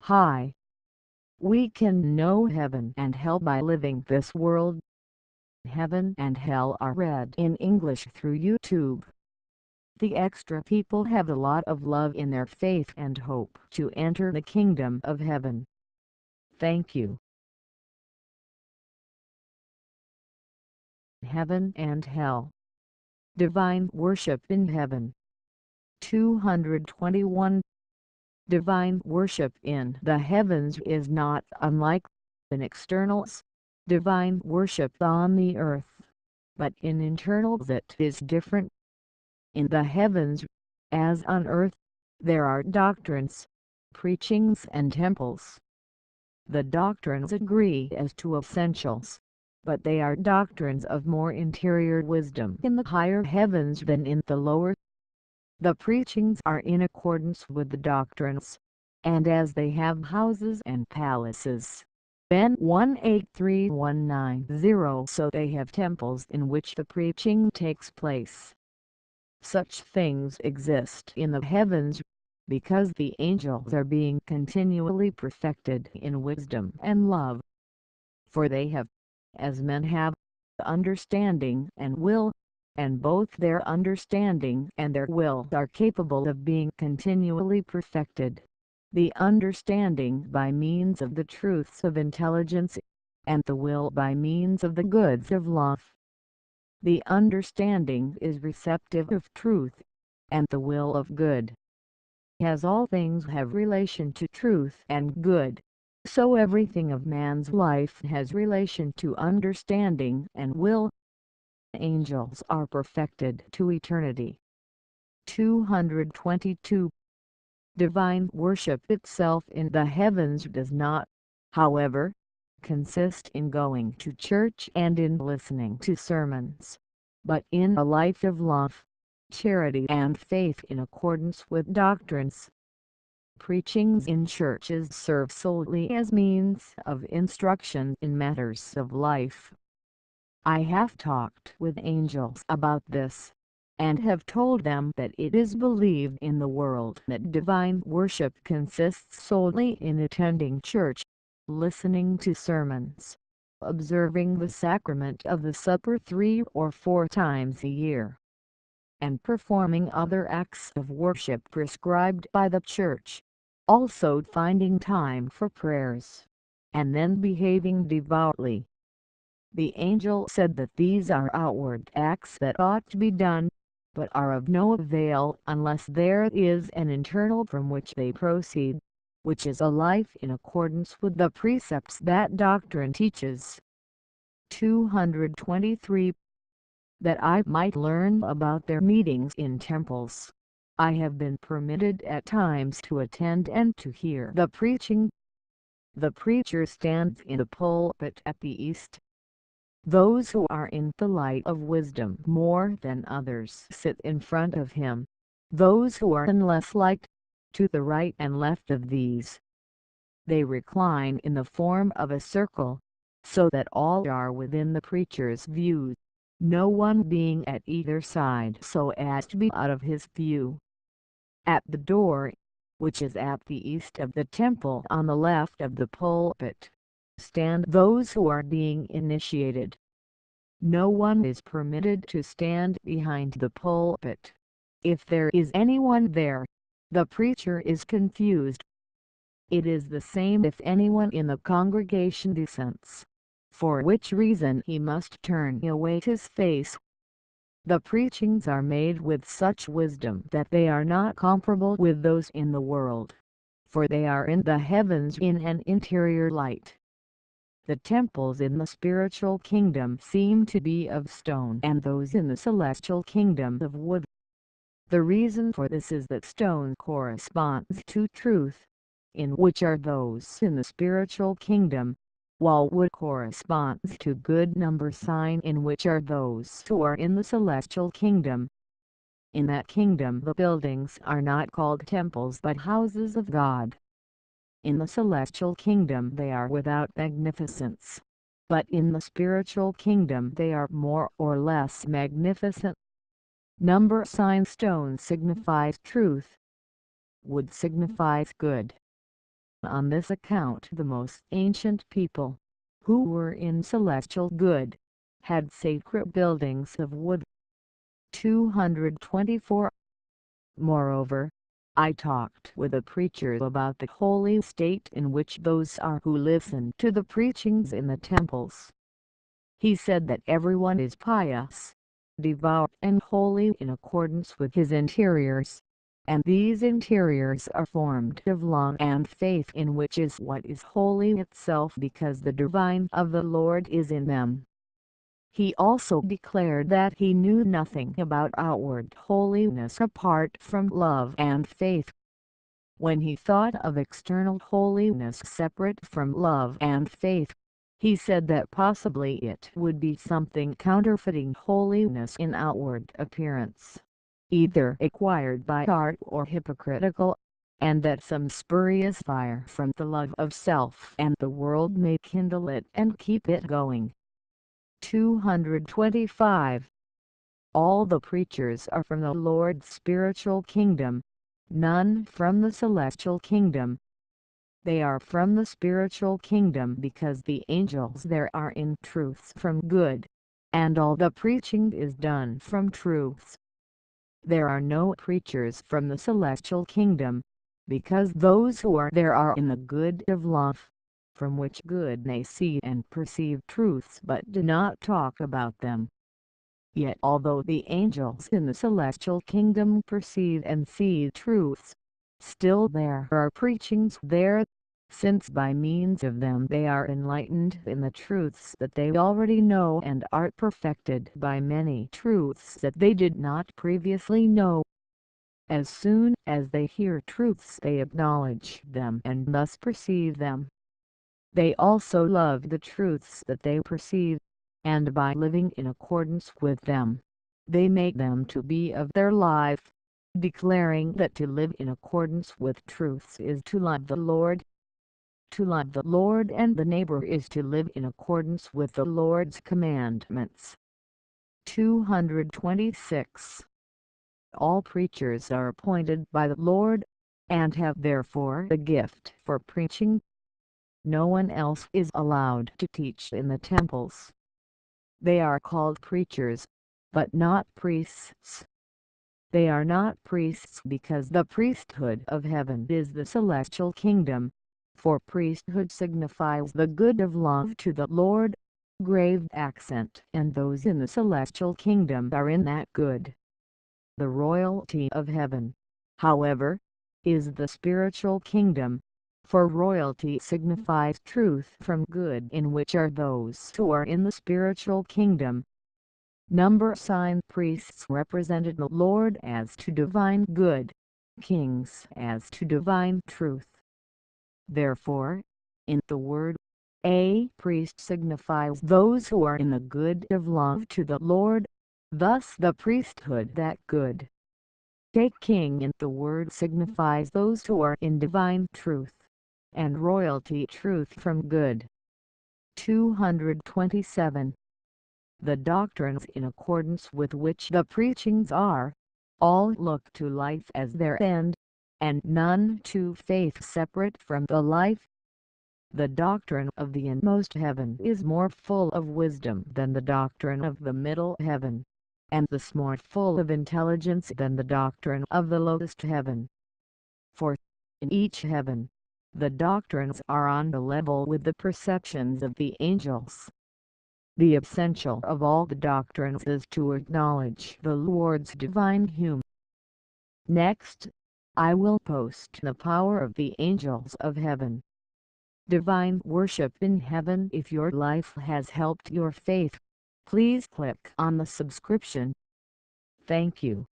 Hi. We can know heaven and hell by living this world. Heaven and hell are read in English through YouTube. The extra people have a lot of love in their faith and hope to enter the kingdom of heaven. Thank you. Heaven and hell. Divine worship in heaven. 221. Divine worship in the heavens is not unlike an externals, divine worship on the earth, but in internals it is different. In the heavens, as on earth, there are doctrines, preachings and temples. The doctrines agree as to essentials, but they are doctrines of more interior wisdom in the higher heavens than in the lower. The preachings are in accordance with the doctrines, and as they have houses and palaces, Ben 183190, so they have temples in which the preaching takes place. Such things exist in the heavens, because the angels are being continually perfected in wisdom and love. For they have, as men have, understanding and will, and both their understanding and their will are capable of being continually perfected. The understanding by means of the truths of intelligence, and the will by means of the goods of love. The understanding is receptive of truth, and the will of good. As all things have relation to truth and good, so everything of man's life has relation to understanding and will. Angels are perfected to eternity. 222. Divine worship itself in the heavens does not, however, consist in going to church and in listening to sermons, but in a life of love, charity and faith in accordance with doctrines. Preachings in churches serve solely as means of instruction in matters of life. I have talked with angels about this, and have told them that it is believed in the world that divine worship consists solely in attending church, listening to sermons, observing the sacrament of the supper 3 or 4 times a year, and performing other acts of worship prescribed by the church, also finding time for prayers, and then behaving devoutly. The angel said that these are outward acts that ought to be done, but are of no avail unless there is an internal from which they proceed, which is a life in accordance with the precepts that doctrine teaches. 223. That I might learn about their meetings in temples, I have been permitted at times to attend and to hear the preaching. The preacher stands in the pulpit at the east. Those who are in the light of wisdom more than others sit in front of him, those who are in less light, to the right and left of these. They recline in the form of a circle, so that all are within the preacher's view, no one being at either side so as to be out of his view. At the door, which is at the east of the temple on the left of the pulpit, stand those who are being initiated. No one is permitted to stand behind the pulpit. If there is anyone there, the preacher is confused. It is the same if anyone in the congregation dissents, for which reason he must turn away his face. The preachings are made with such wisdom that they are not comparable with those in the world, for they are in the heavens in an interior light. The temples in the spiritual kingdom seem to be of stone and those in the celestial kingdom of wood. The reason for this is that stone corresponds to truth, in which are those in the spiritual kingdom, while wood corresponds to good number sign in which are those who are in the celestial kingdom. In that kingdom the buildings are not called temples but houses of God. In the celestial kingdom they are without magnificence, but in the spiritual kingdom they are more or less magnificent. Number sign stone signifies truth. Wood signifies good. On this account the most ancient people, who were in celestial good, had sacred buildings of wood. 224. Moreover, I talked with a preacher about the holy state in which those are who listen to the preachings in the temples. He said that everyone is pious, devout and holy in accordance with his interiors, and these interiors are formed of law and faith, in which is what is holy itself, because the divine of the Lord is in them. He also declared that he knew nothing about outward holiness apart from love and faith. When he thought of external holiness separate from love and faith, he said that possibly it would be something counterfeiting holiness in outward appearance, either acquired by art or hypocritical, and that some spurious fire from the love of self and the world may kindle it and keep it going. 225. All the preachers are from the Lord's spiritual kingdom, none from the celestial kingdom. They are from the spiritual kingdom because the angels there are in truths from good, and all the preaching is done from truths. There are no preachers from the celestial kingdom, because those who are there are in the good of love, from which good they see and perceive truths but do not talk about them. Yet although the angels in the celestial kingdom perceive and see truths, still there are preachings there, since by means of them they are enlightened in the truths that they already know, and are perfected by many truths that they did not previously know. As soon as they hear truths they acknowledge them and thus perceive them. They also love the truths that they perceive, and by living in accordance with them, they make them to be of their life, declaring that to live in accordance with truths is to love the Lord. To love the Lord and the neighbor is to live in accordance with the Lord's commandments. 226. All preachers are appointed by the Lord, and have therefore the gift for preaching. No one else is allowed to teach in the temples. They are called preachers, but not priests. They are not priests because the priesthood of heaven is the celestial kingdom, for priesthood signifies the good of love to the Lord, grave accent, and those in the celestial kingdom are in that good. The royalty of heaven, however, is the spiritual kingdom, for royalty signifies truth from good, in which are those who are in the spiritual kingdom. Number sign priests represented the Lord as to divine good, kings as to divine truth. Therefore, in the word, a priest signifies those who are in the good of love to the Lord, thus the priesthood that good. A king in the word signifies those who are in divine truth, and royalty truth from good. 227. The doctrines in accordance with which the preachings are, all look to life as their end, and none to faith separate from the life. The doctrine of the inmost heaven is more full of wisdom than the doctrine of the middle heaven, and thus more full of intelligence than the doctrine of the lowest heaven. For, in each heaven, the doctrines are on a level with the perceptions of the angels. The essential of all the doctrines is to acknowledge the Lord's divine hume. Next, I will post the power of the angels of heaven. Divine worship in heaven. If your life has helped your faith, please click on the subscription. Thank you.